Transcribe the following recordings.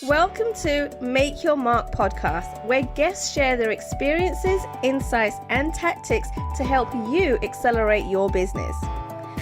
Welcome to Make Your Mark podcast, where guests share their experiences, insights, and tactics to help you accelerate your business.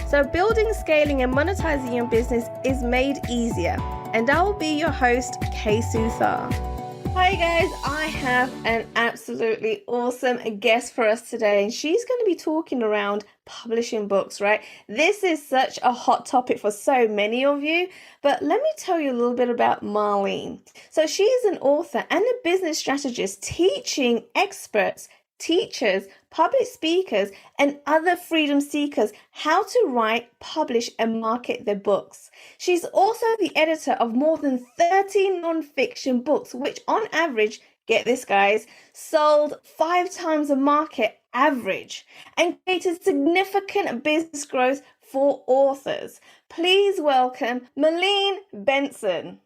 So building, scaling, and monetizing your business is made easier. And I will be your host, Suthar. Hi guys, I have an absolutely awesome guest for us today, and she's going to be talking around publishing books, right? This is such a hot topic for so many of you, but let me tell you a little bit about Malene. So she is an author and a business strategist teaching experts, teachers, public speakers, and other freedom seekers how to write, publish, and market their books. She's also the editor of more than 30 non-fiction books, which on average, get this guys, sold 5 times the market average and created significant business growth for authors. Please welcome Malene Bendtsen.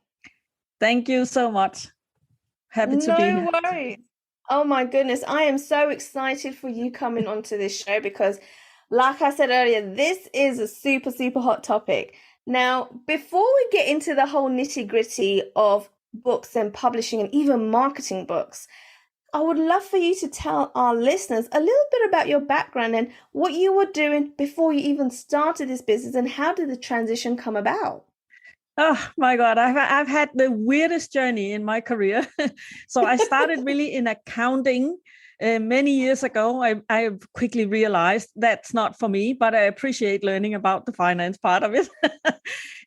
Thank you so much. Happy to be here. No worries. Oh my goodness, I am so excited for you coming onto this show because, like I said earlier, this is a super, super hot topic. Now, before we get into the whole nitty-gritty of books and publishing and even marketing books, I would love for you to tell our listeners a little bit about your background and what you were doing before you even started this business, and how did the transition come about? Oh my God, I've had the weirdest journey in my career. So I started really in accounting many years ago. I quickly realized that's not for me, but I appreciate learning about the finance part of it.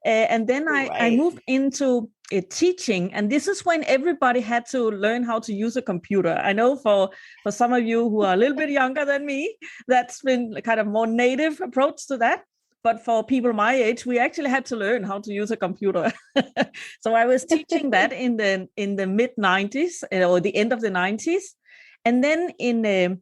And then I moved into teaching, and this is when everybody had to learn how to use a computer. I know for some of you who are a little bit younger than me, that's been kind of more native approach to that. But for people my age, we actually had to learn how to use a computer. So I was teaching that in the mid 90s or the end of the 90s. And then in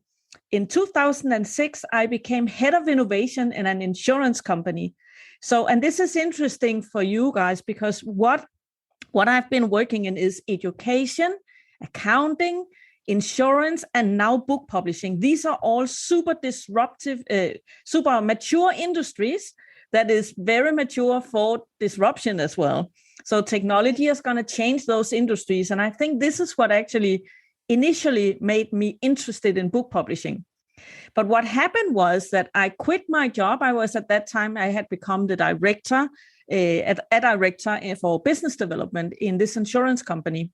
2006, I became head of innovation in an insurance company. So, and this is interesting for you guys because what I've been working in is education, accounting, insurance, and now book publishing. These are all super disruptive, super mature industries that is very mature for disruption as well. So technology is going to change those industries. And I think this is what actually initially made me interested in book publishing. But what happened was that I quit my job. I was at that time, I had become the director, a director for business development in this insurance company.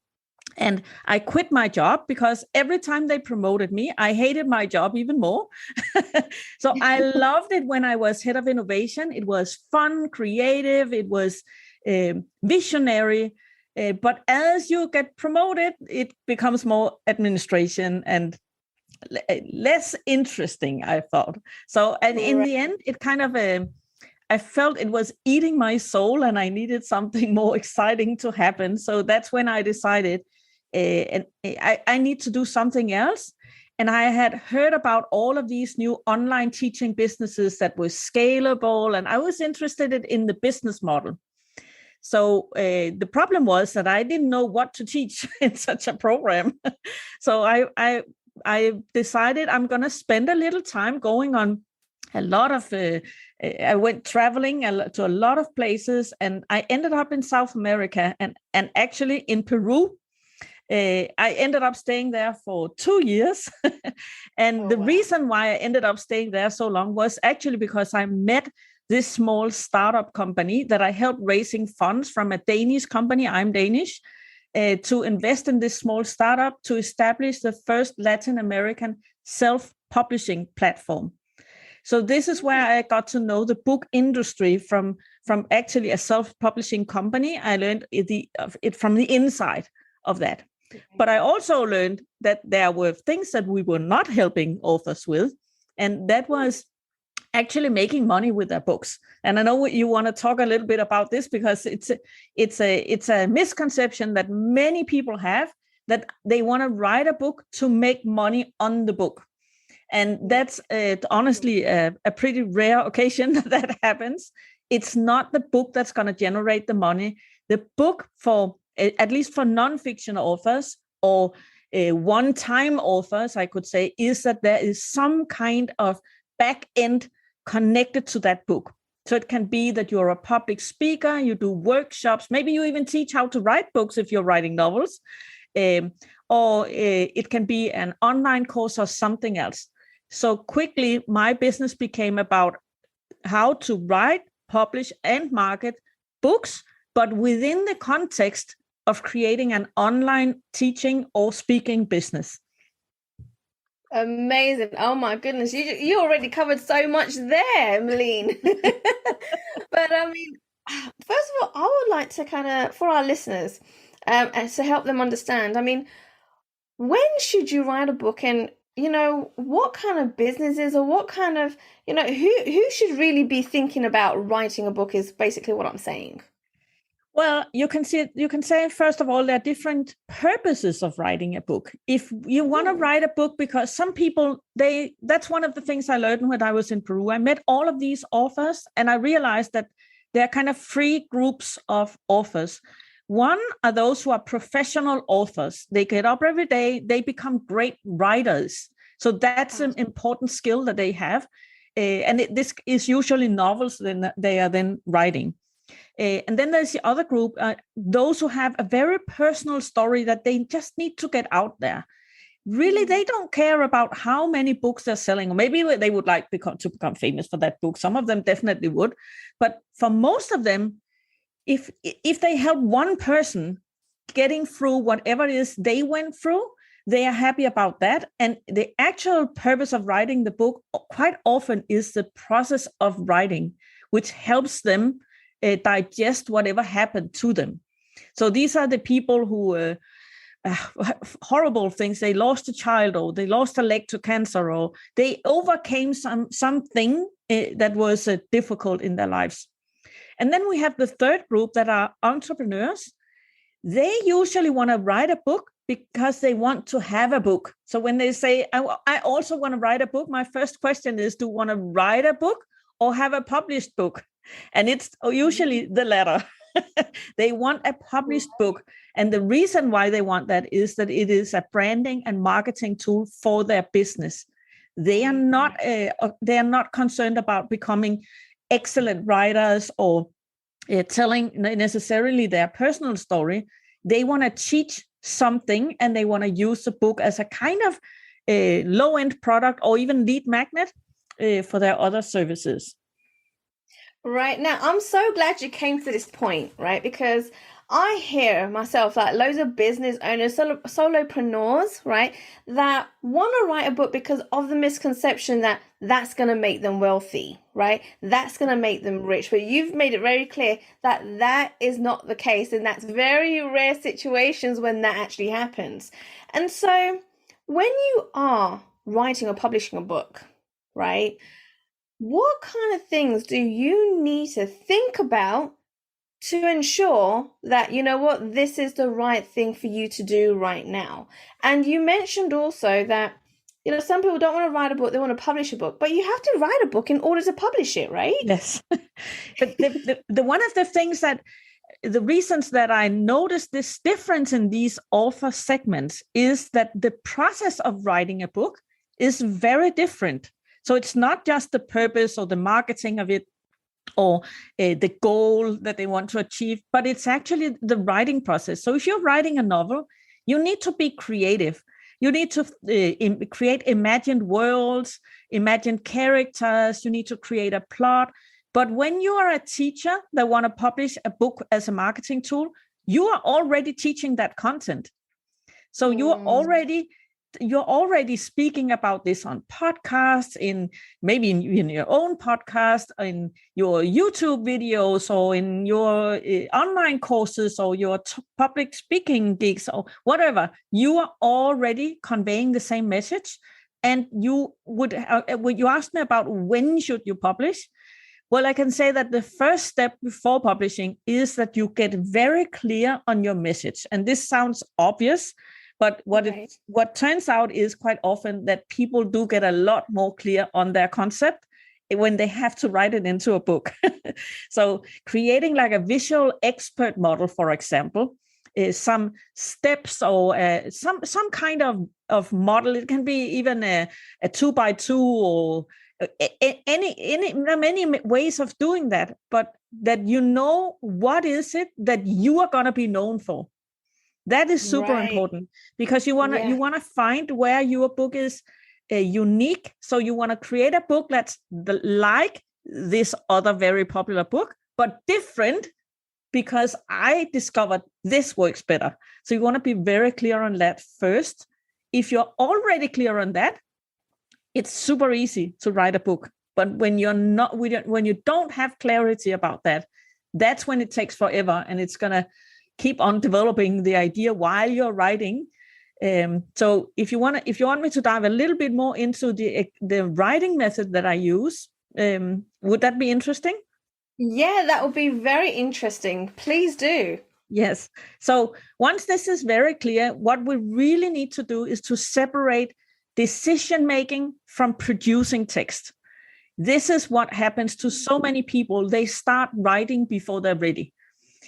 And I quit my job because every time they promoted me, I hated my job even more. So I loved it when I was head of innovation. It was fun, creative, it was visionary. But as you get promoted, it becomes more administration and less interesting, I thought. So, and in the end, it kind of, I felt it was eating my soul and I needed something more exciting to happen. So that's when I decided I need to do something else. And I had heard about all of these new online teaching businesses that were scalable, and I was interested in the business model. So the problem was that I didn't know what to teach in such a program. So I decided I'm going to spend a little time going on a lot of, I went traveling to a lot of places, and I ended up in South America and actually in Peru. I ended up staying there for 2 years. And the reason why I ended up staying there so long was actually because I met this small startup company that I helped raising funds from a Danish company. I'm Danish. To invest in this small startup to establish the first Latin American self-publishing platform. So this is where I got to know the book industry from actually a self-publishing company. I learned it from the inside of that. But I also learned that there were things that we were not helping authors with, and that was actually making money with their books. And I know you want to talk a little bit about this because it's a misconception that many people have, that they want to write a book to make money on the book. And that's honestly a pretty rare occasion that happens. It's not the book that's going to generate the money. The book, for at least for non-fiction authors or one-time authors, I could say, is that there is some kind of back end connected to that book. So it can be that you're a public speaker, you do workshops, maybe you even teach how to write books if you're writing novels, or it can be an online course or something else. So quickly, my business became about how to write, publish, and market books, but within the context of creating an online teaching or speaking business. Amazing. Oh my goodness. You already covered so much there, Malene. But I mean, first of all, I would like to kind of, for our listeners, and to help them understand, I mean, when should you write a book, and what kind of businesses, or what kind of, who should really be thinking about writing a book is basically what I'm saying. Well, you can say, first of all, there are different purposes of writing a book. If you want to write a book, because some people, that's one of the things I learned when I was in Peru. I met all of these authors, and I realized that there are kind of three groups of authors. One are those who are professional authors. They get up every day, they become great writers. So that's an important skill that they have. This is usually novels then they are then writing. And then there's the other group, those who have a very personal story that they just need to get out there. Really, they don't care about how many books they're selling, or maybe they would like to become famous for that book. Some of them definitely would. But for most of them, if they help one person getting through whatever it is they went through, they are happy about that. And the actual purpose of writing the book quite often is the process of writing, which helps them digest whatever happened to them. So these are the people who horrible things. They lost a child, or they lost a leg to cancer, or they overcame something that was difficult in their lives. And then we have the third group that are entrepreneurs. They usually want to write a book because they want to have a book. So when they say, I also want to write a book, my first question is, do you want to write a book or have a published book? And it's usually the latter. They want a published book. And the reason why they want that is that it is a branding and marketing tool for their business. They are not concerned about becoming excellent writers or telling necessarily their personal story. They want to teach something, and they want to use the book as a kind of low-end product or even lead magnet for their other services. Right. Now, I'm so glad you came to this point, right? Because I hear myself, like loads of business owners, solopreneurs, right, that want to write a book because of the misconception that that's going to make them wealthy, right? That's going to make them rich. But you've made it very clear that that is not the case. And that's very rare situations when that actually happens. And so when you are writing or publishing a book, right, what kind of things do you need to think about to ensure that, this is the right thing for you to do right now? And you mentioned also that, some people don't want to write a book, they want to publish a book, but you have to write a book in order to publish it, right? Yes. But the one of the things that, the reasons that I noticed this difference in these author segments is that the process of writing a book is very different. So it's not just the purpose or the marketing of it, or the goal that they want to achieve, but it's actually the writing process. So if you're writing a novel, you need to be creative. You need to create imagined worlds, imagined characters. You need to create a plot. But when you are a teacher that want to publish a book as a marketing tool, you are already teaching that content. So you're already speaking about this on podcasts, maybe in your own podcast, in your YouTube videos, or in your online courses, or your public speaking gigs, or whatever. You are already conveying the same message. And you asked me about when should you publish? Well, I can say that the first step before publishing is that you get very clear on your message. And this sounds obvious, but what turns out is quite often that people do get a lot more clear on their concept when they have to write it into a book. So creating like a visual expert model, for example, is some steps or some kind of model. It can be even a 2x2 or There are many ways of doing that, but that you know what is it that you are going to be known for. That is super important, because you want to find where your book is unique. So you want to create a book that's like this other very popular book, but different, because I discovered this works better. So you want to be very clear on that first. If you're already clear on that, it's super easy to write a book. But when you're not, when you don't have clarity about that, that's when it takes forever, and it's going to keep on developing the idea while you're writing. So if you want me to dive a little bit more into the writing method that I use, would that be interesting? Yeah, that would be very interesting. Please do. Yes. So once this is very clear, what we really need to do is to separate decision making from producing text. This is what happens to so many people. They start writing before they're ready.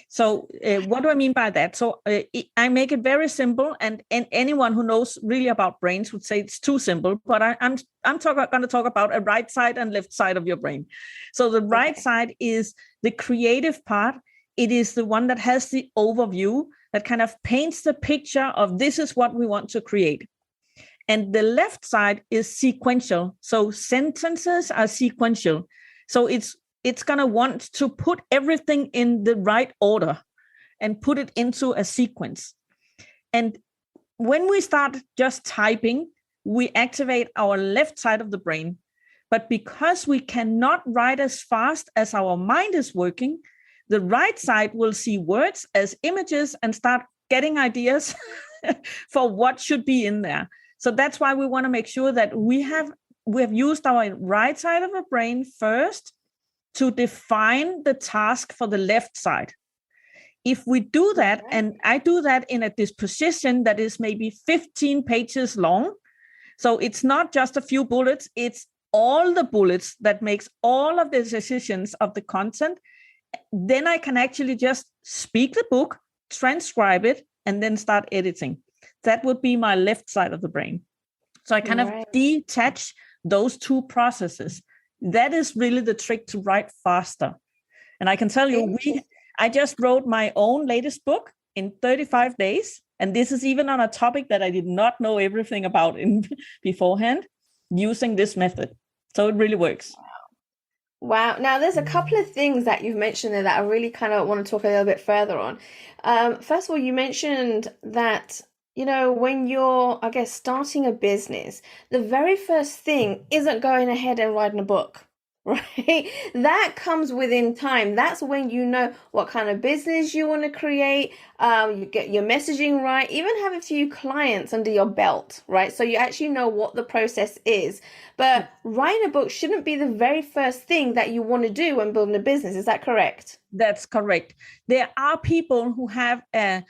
So what do I mean by that? So I make it very simple, and anyone who knows really about brains would say it's too simple, but I'm going to talk about a right side and left side of your brain. So the right side is the creative part. It is the one that has the overview, that kind of paints the picture of this is what we want to create. And the left side is sequential. So sentences are sequential. So it's going to want to put everything in the right order and put it into a sequence. And when we start just typing, we activate our left side of the brain. But because we cannot write as fast as our mind is working, the right side will see words as images and start getting ideas for what should be in there. So that's why we want to make sure that we have used our right side of the brain first to define the task for the left side. If we do that, and I do that in a disposition that is maybe 15 pages long, so it's not just a few bullets, it's all the bullets that makes all of the decisions of the content, then I can actually just speak the book, transcribe it, and then start editing. That would be my left side of the brain. So I kind of detach those two processes. That is really the trick to write faster. And I can tell you, I just wrote my own latest book in 35 days. And this is even on a topic that I did not know everything about beforehand, using this method. So it really works. Wow. Now, there's a couple of things that you've mentioned there that I really kind of want to talk a little bit further on. First of all, you mentioned that, when you're, I guess, starting a business, the very first thing isn't going ahead and writing a book, right? That comes within time. That's when you know what kind of business you want to create. You get your messaging right, even have a few clients under your belt, right? So you actually know what the process is. But writing a book shouldn't be the very first thing that you want to do when building a business. Is that correct? That's correct. There are people who have a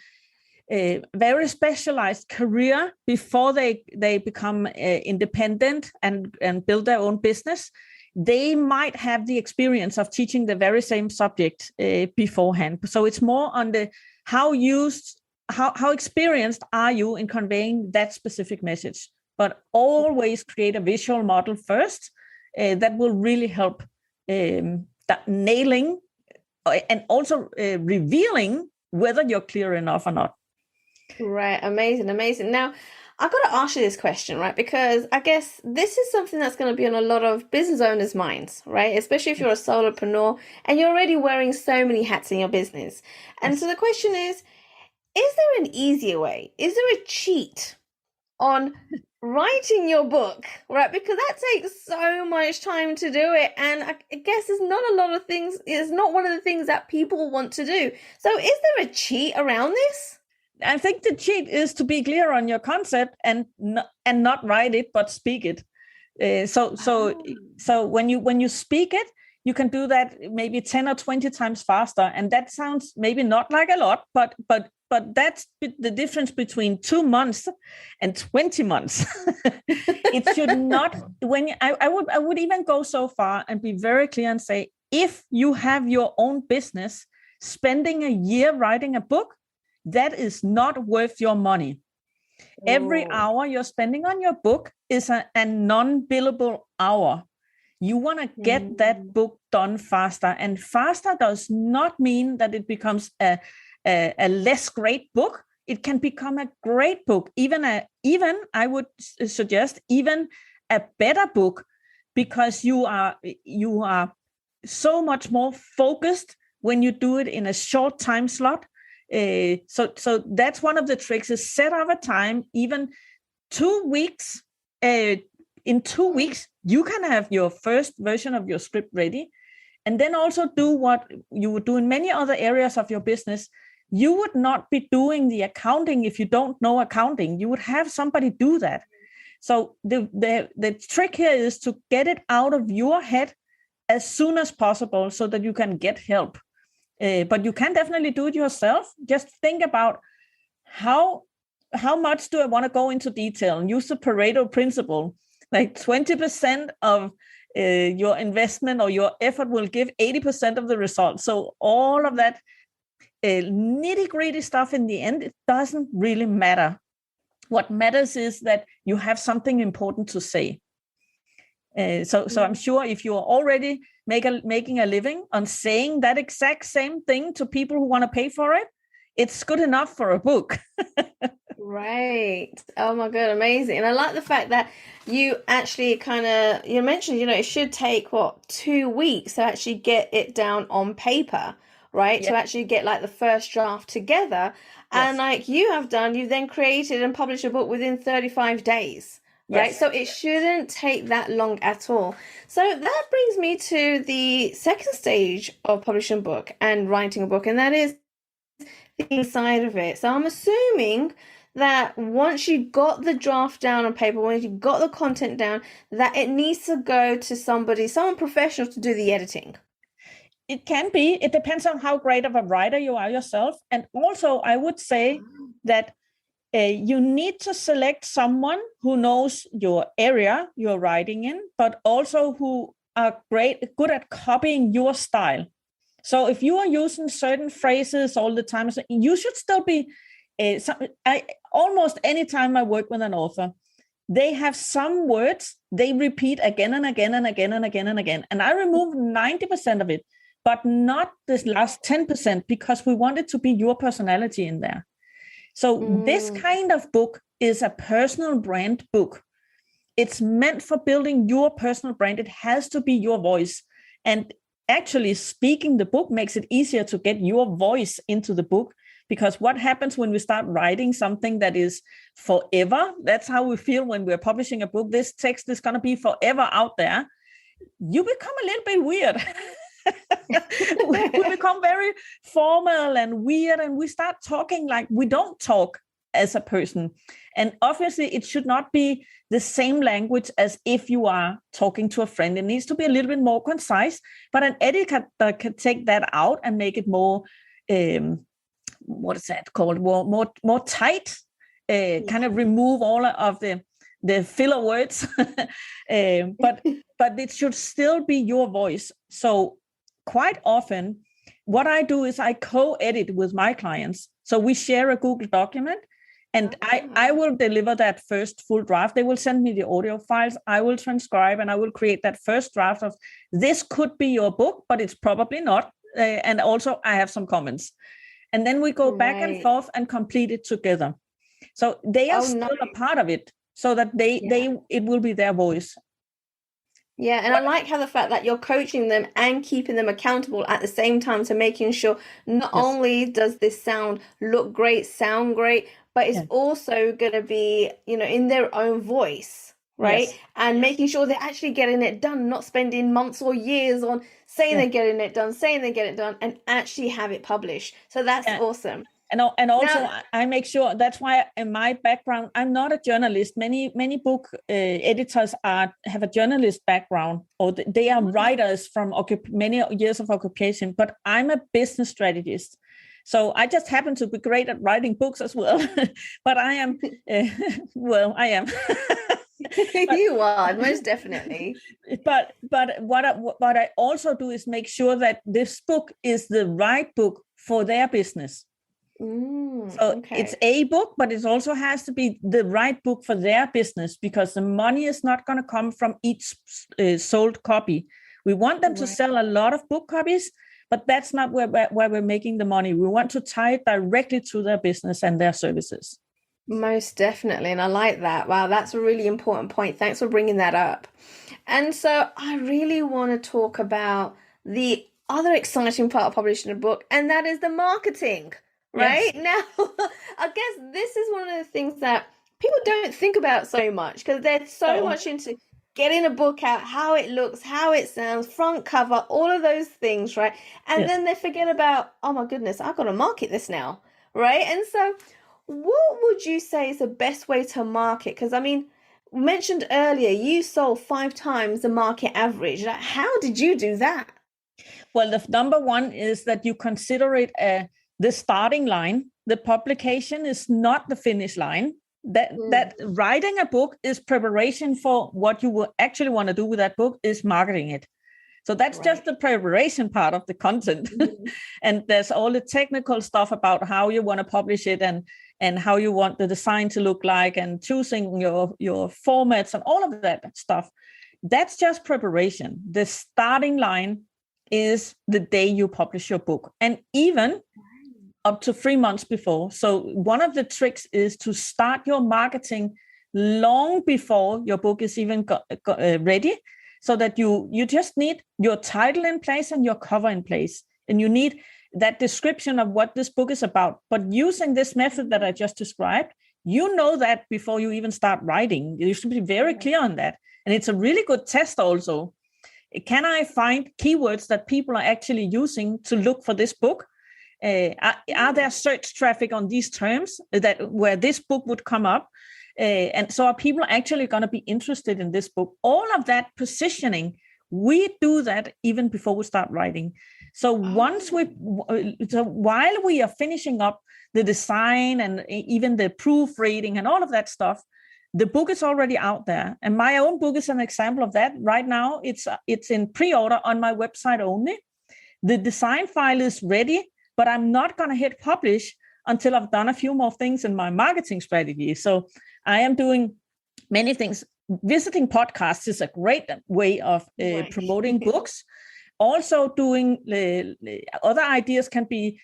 very specialized career before they become independent and build their own business. They might have the experience of teaching the very same subject beforehand. So it's more on the how experienced are you in conveying that specific message. But always create a visual model first. That will really help nailing and also revealing whether you're clear enough or not. Right. Amazing. Now, I've got to ask you this question, right? Because I guess this is something that's going to be on a lot of business owners' minds, right? Especially if you're a solopreneur and you're already wearing so many hats in your business. And so the question is there an easier way? Is there a cheat on writing your book, right? Because that takes so much time to do it. And I guess it's not one of the things that people want to do. So is there a cheat around this? I think the cheat is to be clear on your concept and not write it, but speak it. So when you speak it, you can do that maybe 10 or 20 times faster. And that sounds maybe not like a lot, but that's the difference between 2 months and 20 months. It should not. I would even go so far and be very clear and say, if you have your own business, spending a year writing a book, that is not worth your money. Every hour you're spending on your book is a non-billable hour. You want to get that book done faster, and faster does not mean that it becomes a less great book. It can become a great book, even I would suggest even a better book, because you are so much more focused when you do it in a short time slot. So that's one of the tricks, is set up a time, even 2 weeks. In 2 weeks, you can have your first version of your script ready, and then also do what you would do in many other areas of your business. You would not be doing the accounting if you don't know accounting. You would have somebody do that. So the trick here is to get it out of your head as soon as possible so that you can get help. But you can definitely do it yourself. Just think about how much do I want to go into detail, and use the Pareto principle. Like 20% of your investment or your effort will give 80% of the results. So all of that nitty-gritty stuff in the end, it doesn't really matter. What matters is that you have something important to say. So I'm sure if you are already making a living on saying that exact same thing to people who want to pay for it, it's good enough for a book. Right. Oh my God, amazing. And I like the fact that you actually you mentioned, it should take 2 weeks to actually get it down on paper, right? Yeah. To actually get like the first draft together. Yes. And like you have done, you've then created and published a book within 35 days. Right. Yes. So it shouldn't take that long at all. So that brings me to the second stage of publishing a book and writing a book, and that is the inside of it. So I'm assuming that once you got the draft down on paper, once you got the content down, that it needs to go to someone professional to do the editing. It can be. It depends on how great of a writer you are yourself. And also, I would say that you need to select someone who knows your area you're writing in, but also who are good at copying your style. So if you are using certain phrases all the time, you should still be, almost any time I work with an author, they have some words they repeat again and again and again and again and again. And I remove 90% of it, but not this last 10%, because we want it to be your personality in there. So this kind of book is a personal brand book. It's meant for building your personal brand. It has to be your voice. And actually, speaking the book makes it easier to get your voice into the book, because what happens when we start writing something that is forever? That's how we feel when we're publishing a book. This text is going to be forever out there. You become a little bit weird. we become very formal and weird, and we start talking like we don't talk as a person. And obviously, it should not be the same language as if you are talking to a friend. It needs to be a little bit more concise, but an editor can take that out and make it more, what is that called? More tight, kind of remove all of the filler words. But it should still be your voice. So quite often, what I do is I co-edit with my clients. So we share a Google document, and I will deliver that first full draft. They will send me the audio files. I will transcribe, and I will create that first draft of, this could be your book, but it's probably not. And also I have some comments. And then we go back and forth and complete it together. So they are still a part of it, so that it will be their voice. Yeah, and I like how the fact that you're coaching them and keeping them accountable at the same time, to making sure not only does this sound look great, sound great, but it's also going to be, in their own voice, right? Yes. And making sure they're actually getting it done, not spending months or years on saying they're getting it done, and actually have it published. So that's awesome. And also, now, I make sure, that's why in my background, I'm not a journalist. Many book editors have a journalist background, or they are writers from many years of occupation, but I'm a business strategist. So I just happen to be great at writing books as well. But I am, I am. You are, most definitely. But what I also do is make sure that this book is the right book for their business. So it's a book, but it also has to be the right book for their business, because the money is not going to come from each sold copy. We want them to sell a lot of book copies, but that's not where we're making the money. We want to tie it directly to their business and their services. Most definitely. And I like that. Wow, that's a really important point. Thanks for bringing that up. And so I really want to talk about the other exciting part of publishing a book, and that is the marketing, right? Yes. Now, I guess this is one of the things that people don't think about so much, because they're so much into getting a book out, how it looks, how it sounds, front cover, all of those things, right? And then they forget about, oh my goodness, I've got to market this now, right? And so what would you say is the best way to market? Because I mean, mentioned earlier, you sold 5 times the market average. Like, how did you do that? Well, the number one is that you consider it the starting line. The publication is not the finish line. That writing a book is preparation for what you will actually want to do with that book, is marketing it. So that's just the preparation part of the content. And there's all the technical stuff about how you want to publish it, and how you want the design to look like, and choosing your formats and all of that stuff. That's just preparation. The starting line is the day you publish your book, and even up to 3 months before. So one of the tricks is to start your marketing long before your book is even ready, so that you just need your title in place and your cover in place, and you need that description of what this book is about. But using this method that I just described, you know that before you even start writing. You should be very clear on that. And it's a really good test also. Can I find keywords that people are actually using to look for this book? Are there search traffic on these terms where this book would come up? And so are people actually going to be interested in this book? All of that positioning, we do that even before we start writing. So while we are finishing up the design and even the proofreading and all of that stuff, the book is already out there. And my own book is an example of that. Right now, it's in pre-order on my website only. The design file is ready, but I'm not going to hit publish until I've done a few more things in my marketing strategy. So I am doing many things. Visiting podcasts is a great way of promoting books. Also doing other ideas can be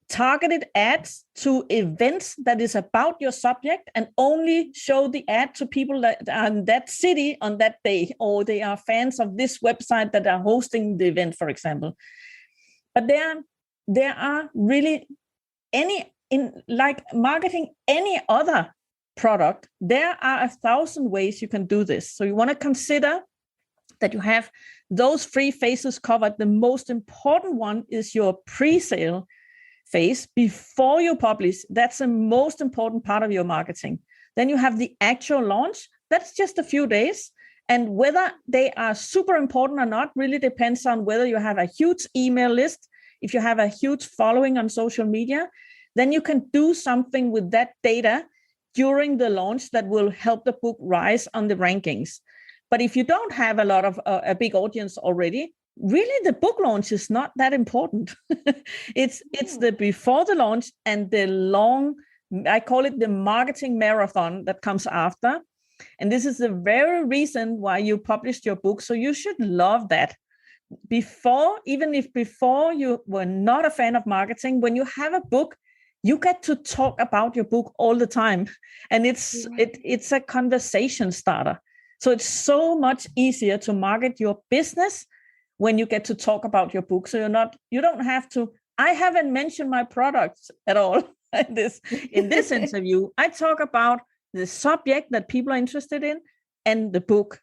targeted ads to events that is about your subject, and only show the ad to people that are in that city on that day, or they are fans of this website that are hosting the event, for example. But there are really like marketing any other product, there are 1,000 ways you can do this. So you want to consider that you have those 3 phases covered. The most important one is your pre-sale phase before you publish. That's the most important part of your marketing. Then you have the actual launch. That's just a few days. And whether they are super important or not really depends on whether you have a huge email list. If you have a huge following on social media, then you can do something with that data during the launch that will help the book rise on the rankings. But if you don't have a lot of a big audience already, really the book launch is not that important. It's the before the launch and the long, I call it the marketing marathon that comes after. And this is the very reason why you published your book. So you should love that. Even if before you were not a fan of marketing, when you have a book, you get to talk about your book all the time. And it's a conversation starter. So it's so much easier to market your business when you get to talk about your book. So you don't have to, I haven't mentioned my products at all in this interview. I talk about the subject that people are interested in and the book.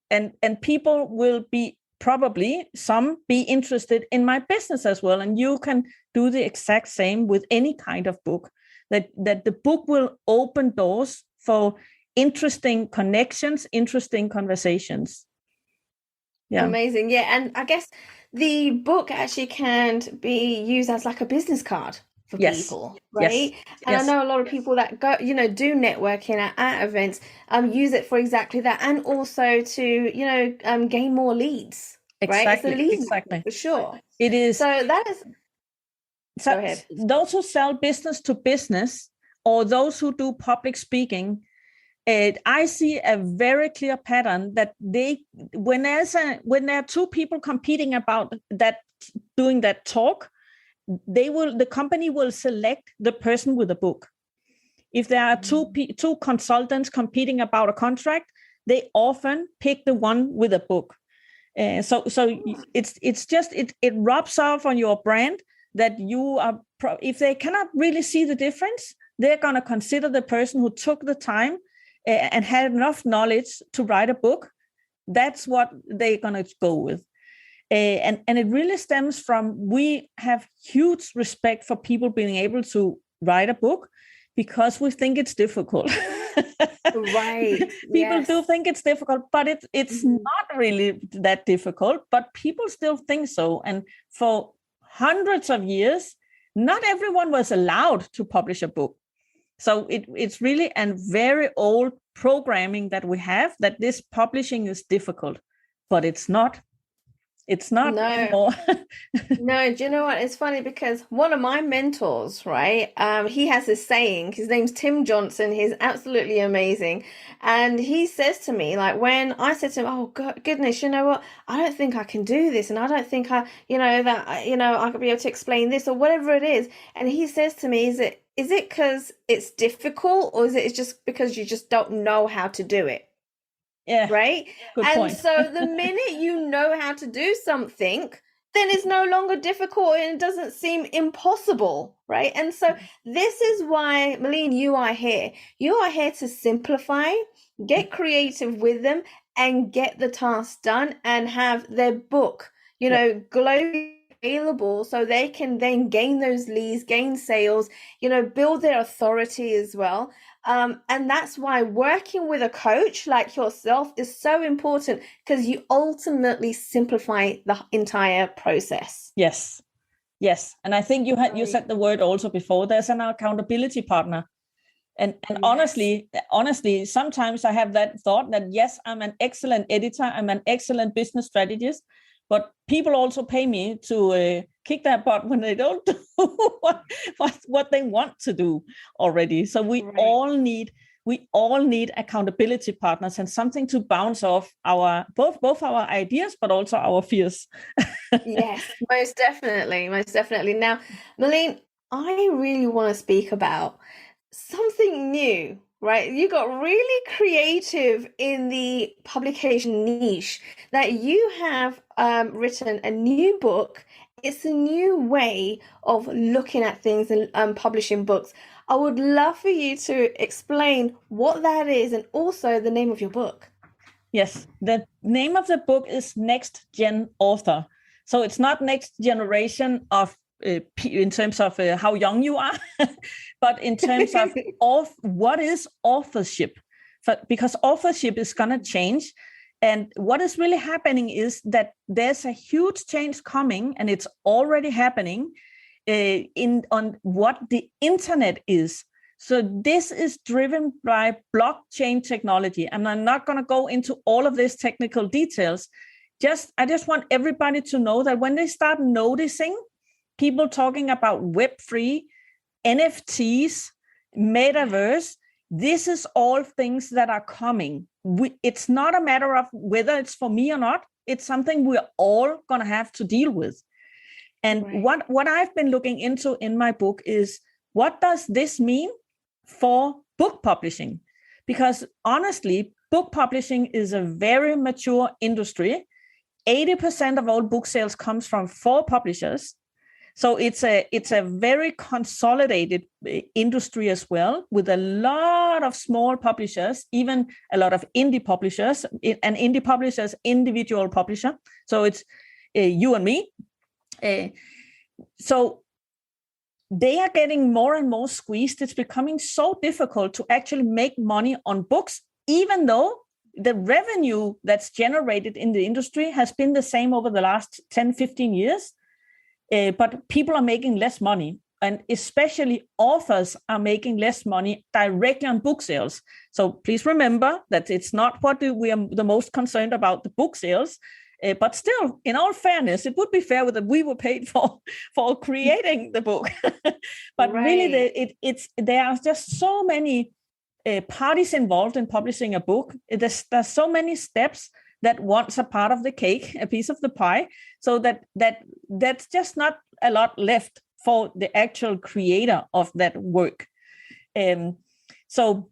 And people will be probably some be interested in my business as well. And you can do the exact same with any kind of book, that the book will open doors for interesting connections, interesting conversations. Yeah. Amazing. Yeah. And I guess the book actually can be used as like a business card for people, right? Yes. And I know a lot of people that go, do networking at events, use it for exactly that, and also to, gain more leads. Exactly. Right? It's a lead exactly. for sure. It is. So that is. Go ahead. Those who sell business to business or those who do public speaking, I see a very clear pattern that when there are two people competing about that, doing that talk, the company will select the person with a book. If there are two consultants competing about a contract, they often pick the one with a book. So it's just it rubs off on your brand that you are. If they cannot really see the difference, they're going to consider the person who took the time and had enough knowledge to write a book. That's what they're going to go with. And it really stems from, we have huge respect for people being able to write a book because we think it's difficult. Right. People do think it's difficult, but it's not really that difficult, but people still think so. And for hundreds of years, not everyone was allowed to publish a book. So it's really a very old programming that we have, that this publishing is difficult, but it's not. It's not anymore. No, do you know what? It's funny because one of my mentors, right? He has this saying. His name's Tim Johnson. He's absolutely amazing. And he says to me, like, when I said to him, "Oh goodness, you know what? I don't think I can do this, and I don't think I could be able to explain this or whatever it is." And he says to me, "Is it because it's difficult, or is it just because you just don't know how to do it?" Yeah. Right. Good and point. So the minute you know how to do something, then it's no longer difficult and it doesn't seem impossible. Right. And so this is why, Malene, you are here. You are here to simplify, get creative with them, and get the task done, and have their book, globally available so they can then gain those leads, gain sales, build their authority as well. And that's why working with a coach like yourself is so important, because you ultimately simplify the entire process. Yes. And I think you said the word also before. There's an accountability partner. And honestly, sometimes I have that thought that, yes, I'm an excellent editor, I'm an excellent business strategist, but people also pay me to kick their butt when they don't do what they want to do already. So we all need accountability partners and something to bounce off both our ideas, but also our fears. Yes, most definitely. Now, Malene, I really want to speak about something new. Right, you got really creative in the publication niche, that you have written a new book. It's a new way of looking at things and publishing books. I would love for you to explain what that is and also the name of your book. Yes, the name of the book is Next Gen Author. So it's not next generation of in terms of how young you are, but in terms of what is authorship, because authorship is going to change. And what is really happening is that there's a huge change coming, and it's already happening on what the internet is. So this is driven by blockchain technology. And I'm not going to go into all of these technical details. I just want everybody to know that when they start noticing people talking about Web3, NFTs, metaverse, this is all things that are coming. It's not a matter of whether it's for me or not. It's something we're all going to have to deal with. And what I've been looking into in my book is, what does this mean for book publishing? Because honestly, book publishing is a very mature industry. 80% of all book sales comes from 4 publishers. So it's a very consolidated industry as well, with a lot of small publishers, even a lot of indie publishers, and indie publishers, individual publisher. So it's you and me. So they are getting more and more squeezed. It's becoming so difficult to actually make money on books, even though the revenue that's generated in the industry has been the same over the last 10, 15 years. But people are making less money, and especially authors are making less money directly on book sales. So please remember that it's not what we are the most concerned about, the book sales. But still, in all fairness, it would be fair that we were paid for creating the book. But really, there are just so many parties involved in publishing a book. There's so many steps that once a part of the cake, a piece of the pie, so that's just not a lot left for the actual creator of that work. So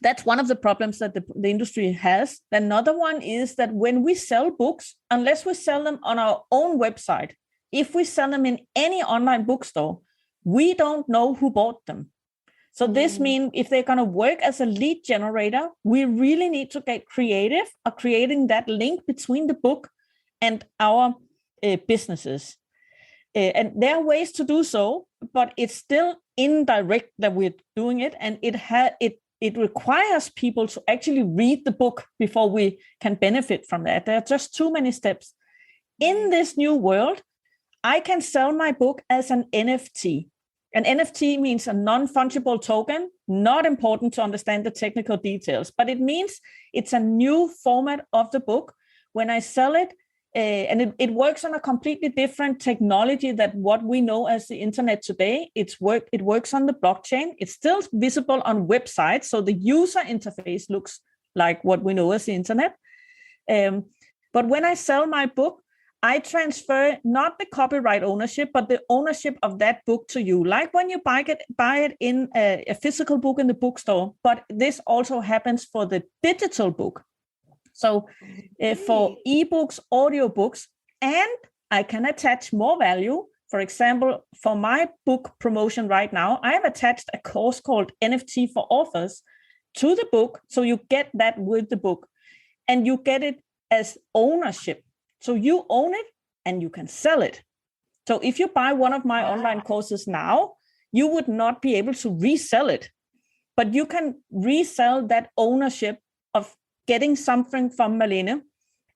that's one of the problems that the industry has. Another one is that when we sell books, unless we sell them on our own website, if we sell them in any online bookstore, we don't know who bought them. So this means if they're going to work as a lead generator, we really need to get creative of creating that link between the book and our businesses. And there are ways to do so, but it's still indirect that we're doing it. And it requires people to actually read the book before we can benefit from that. There are just too many steps. In this new world, I can sell my book as an NFT. An NFT means a non-fungible token, not important to understand the technical details, but it means it's a new format of the book. When I sell it, and it works on a completely different technology than what we know as the internet today. It works on the blockchain. It's still visible on websites, so the user interface looks like what we know as the internet. But when I sell my book, I transfer not the copyright ownership, but the ownership of that book to you. Like when you buy it in a physical book in the bookstore, but this also happens for the digital book. So for ebooks, audiobooks, and I can attach more value. For example, for my book promotion right now, I have attached a course called NFT for Authors to the book. So you get that with the book and you get it as ownership. So you own it and you can sell it. So if you buy one of my online courses now, you would not be able to resell it, but you can resell that ownership of getting something from Malene.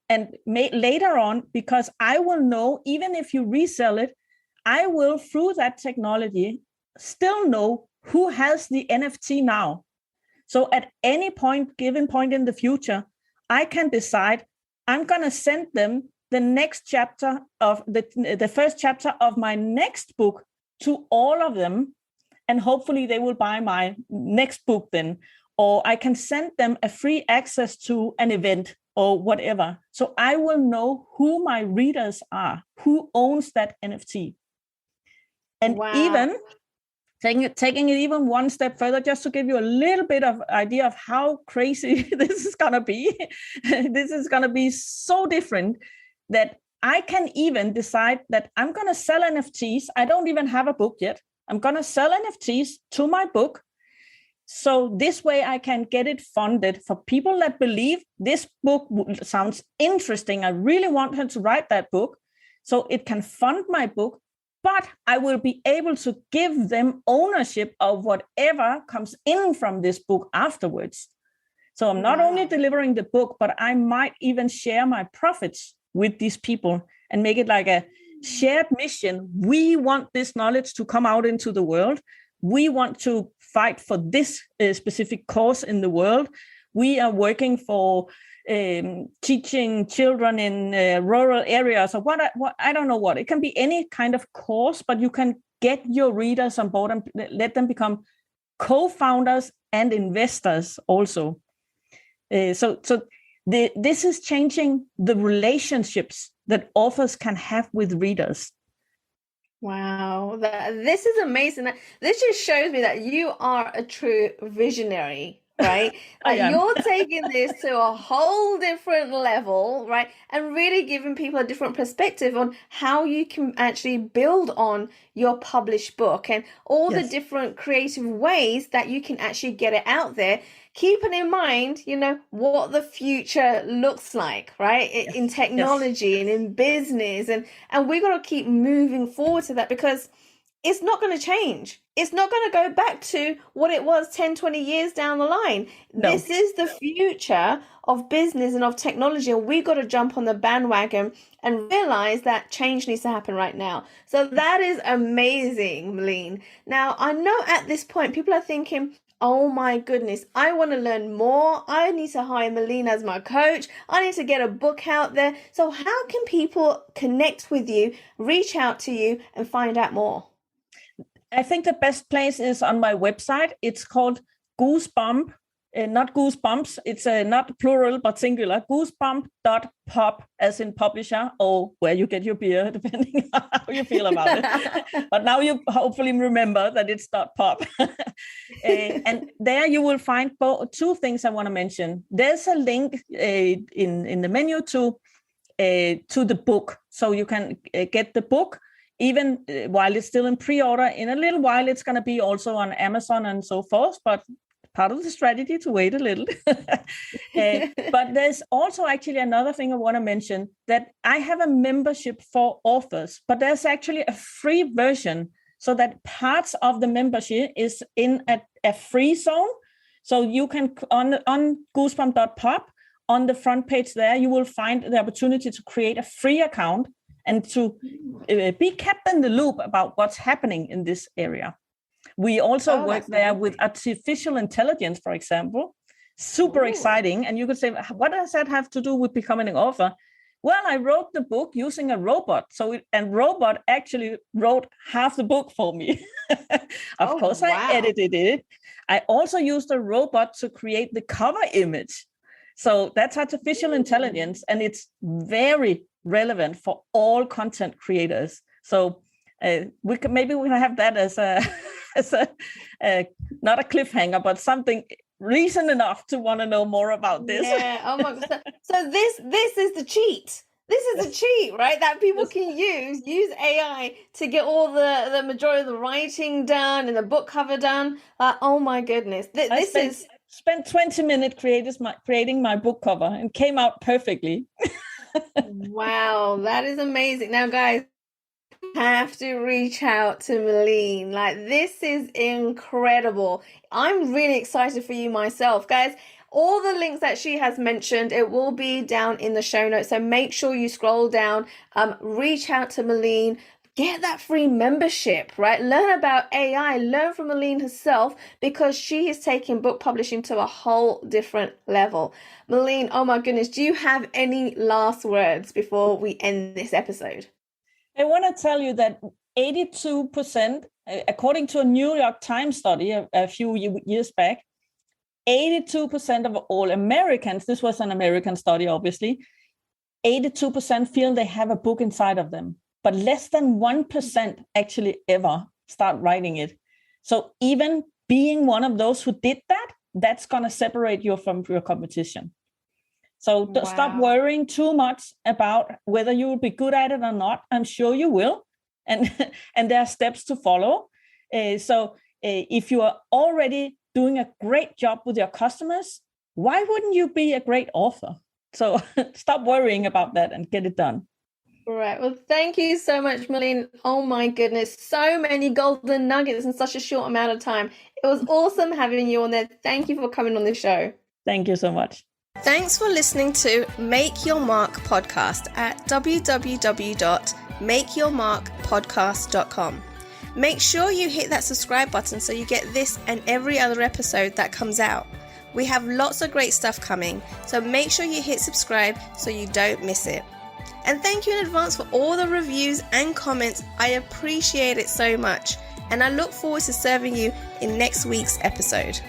And later on, because I will know, even if you resell it, I will, through that technology, still know who has the NFT now. So at any given point in the future, I can decide I'm going to send them the next chapter of the first chapter of my next book to all of them. And hopefully they will buy my next book then. Or I can send them a free access to an event or whatever. So I will know who my readers are, who owns that NFT. And even taking it even one step further, just to give you a little bit of idea of how crazy this is going to be. This is going to be so different that I can even decide that I'm going to sell NFTs. I don't even have a book yet. I'm going to sell NFTs to my book. So this way I can get it funded for people that believe this book sounds interesting. I really want her to write that book. So it can fund my book, but I will be able to give them ownership of whatever comes in from this book afterwards. So I'm not only delivering the book, but I might even share my profits with these people and make it like a shared mission. We want this knowledge to come out into the world. We want to fight for this specific cause in the world. We are working for teaching children in rural areas or what I don't know what. It can be any kind of cause, but you can get your readers on board and let them become co-founders and investors also. So this is changing the relationships that authors can have with readers. Wow, this is amazing. This just shows me that you are a true visionary, right? Like you're taking this to a whole different level, right? And really giving people a different perspective on how you can actually build on your published book and all the different creative ways that you can actually get it out there. Keeping in mind, what the future looks like, right? In technology and in business. And we've got to keep moving forward to that because it's not going to change. It's not going to go back to what it was 10, 20 years down the line. No. This is the future of business and of technology. And we've got to jump on the bandwagon and realize that change needs to happen right now. So that is amazing, Malene. Now, I know at this point, people are thinking, Oh my goodness, I want to learn more. I need to hire Malene as my coach. I need to get a book out there. So how can people connect with you, reach out to you, and find out more? I think the best place is on my website. It's called Goosebump, not Goosebumps. It's not plural, but singular. Goosebump.pub, as in publisher, or where you get your beer, depending on how you feel about it. But now you hopefully remember that it's .pub. And there you will find two things I want to mention. There's a link in the menu to the book. So you can get the book. Even while it's still in pre-order, in a little while, it's going to be also on Amazon and so forth, but part of the strategy to wait a little. But there's also actually another thing I want to mention, that I have a membership for authors, but there's actually a free version, so that parts of the membership is in a free zone. So you can, on goosebump.pub, on the front page there, you will find the opportunity to create a free account and to be kept in the loop about what's happening in this area. We also work there with artificial intelligence, for example. Super exciting. And you could say, what does that have to do with becoming an author? Well, I wrote the book using a robot. And robot actually wrote half the book for me. Of course, I edited it. I also used a robot to create the cover image. So that's artificial intelligence, and it's very relevant for all content creators. So we can have that as a not a cliffhanger, but something reason enough to want to know more about this. Yeah. Oh my God. So this is the cheat. This is the cheat, right? That people can use AI to get all the majority of the writing done and the book cover done. Oh my goodness. Spent 20 minutes creating my book cover, and came out perfectly. Wow, that is amazing. Now, guys, have to reach out to Malene. Like, this is incredible. I'm really excited for you myself, guys. All the links that she has mentioned, it will be down in the show notes. So make sure you scroll down, reach out to Malene. Get that free membership, right? Learn about AI, learn from Malene herself, because she is taking book publishing to a whole different level. Malene, oh my goodness, do you have any last words before we end this episode? I want to tell you that 82%, according to a New York Times study a few years back, 82% of all Americans, this was an American study, obviously, 82% feel they have a book inside of them. But less than 1% actually ever start writing it. So even being one of those who did that, that's going to separate you from your competition. So stop worrying too much about whether you will be good at it or not. I'm sure you will. And there are steps to follow. So if you are already doing a great job with your customers, why wouldn't you be a great author? So stop worrying about that and get it done. Right. Well, thank you so much, Malene. Oh my goodness. So many golden nuggets in such a short amount of time. It was awesome having you on there. Thank you for coming on the show. Thank you so much. Thanks for listening to Make Your Mark podcast at www.makeyourmarkpodcast.com. Make sure you hit that subscribe button so you get this and every other episode that comes out. We have lots of great stuff coming, so make sure you hit subscribe so you don't miss it. And thank you in advance for all the reviews and comments. I appreciate it so much. And I look forward to serving you in next week's episode.